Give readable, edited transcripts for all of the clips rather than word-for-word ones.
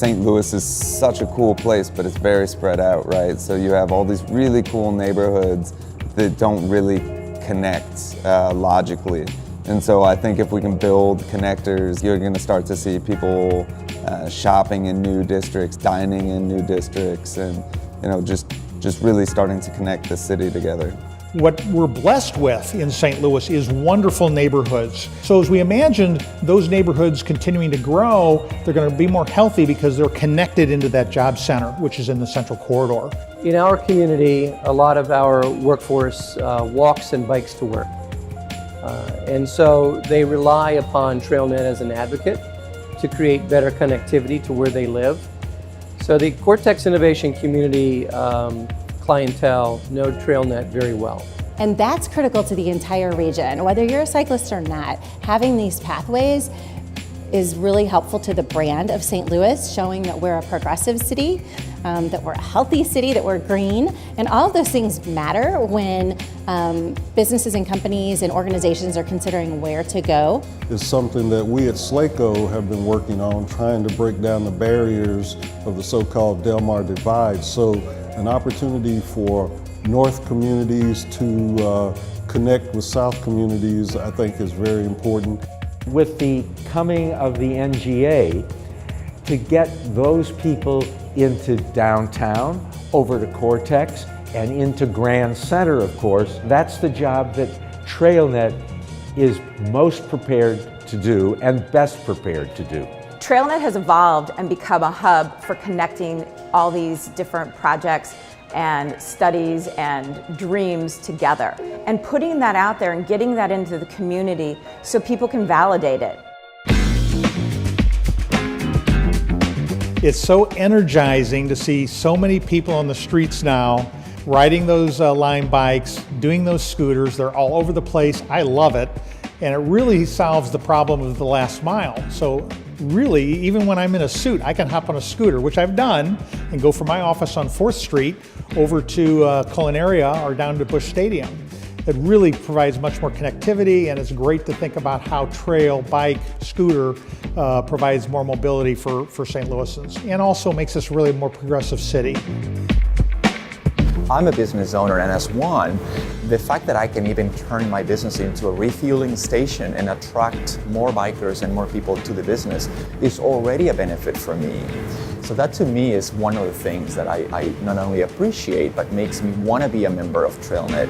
St. Louis is such a cool place, but it's very spread out, right? So you have all these really cool neighborhoods that don't really connect logically. And so I think if we can build connectors, you're going to start to see people shopping in new districts, dining in new districts, and just really starting to connect the city together. What we're blessed with in St. Louis is wonderful neighborhoods. So as we imagined those neighborhoods continuing to grow, they're going to be more healthy because they're connected into that job center, which is in the central corridor. In our community, a lot of our workforce walks and bikes to work. And so they rely upon TrailNet as an advocate to create better connectivity to where they live. So the Cortex Innovation Community clientele know TrailNet very well. And that's critical to the entire region. Whether you're a cyclist or not, having these pathways is really helpful to the brand of St. Louis, showing that we're a progressive city, that we're a healthy city, that we're green. And all of those things matter when businesses and companies and organizations are considering where to go. It's something that we at SLACO have been working on, trying to break down the barriers of the so-called Del Mar divide. So an opportunity for North communities to connect with South communities, I think, is very important. With the coming of the NGA, to get those people into downtown, over to Cortex, and into Grand Center, of course, that's the job that TrailNet is most prepared to do and best prepared to do. TrailNet has evolved and become a hub for connecting all these different projects and studies and dreams together, and putting that out there and getting that into the community so people can validate it. It's so energizing to see so many people on the streets now riding those Lime bikes, doing those scooters. They're all over the place. I love it. And it really solves the problem of the last mile. So really, even when I'm in a suit, I can hop on a scooter, which I've done, and go from my office on 4th Street over to Culinaria or down to Busch Stadium. It really provides much more connectivity, and it's great to think about how trail, bike, scooter provides more mobility for St. Louisans, and also makes us really a more progressive city. I'm a business owner, and as one, the fact that I can even turn my business into a refueling station and attract more bikers and more people to the business is already a benefit for me. So that to me is one of the things that I not only appreciate, but makes me want to be a member of TrailNet.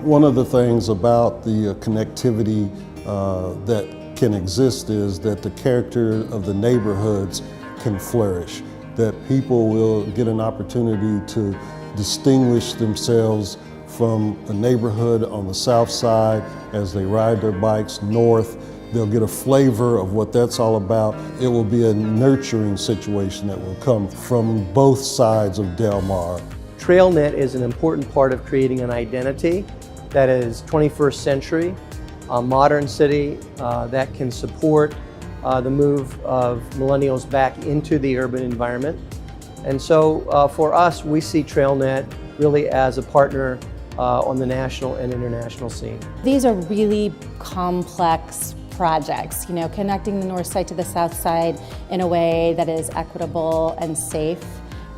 One of the things about the connectivity that can exist is that the character of the neighborhoods can flourish, that people will get an opportunity to distinguish themselves from a neighborhood on the south side as they ride their bikes north. They'll get a flavor of what that's all about. It will be a nurturing situation that will come from both sides of Del Mar. TrailNet is an important part of creating an identity that is 21st century, a modern city that can support the move of millennials back into the urban environment. And so for us, we see TrailNet really as a partner on the national and international scene. These are really complex projects, connecting the north side to the south side in a way that is equitable and safe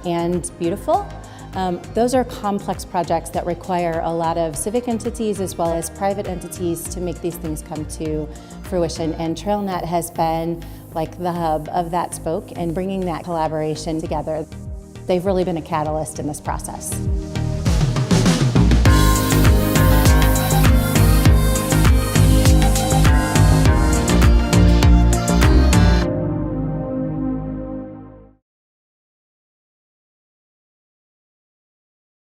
and beautiful. Those are complex projects that require a lot of civic entities as well as private entities to make these things come to fruition. And TrailNet has been like the hub of that spoke and bringing that collaboration together. They've really been a catalyst in this process.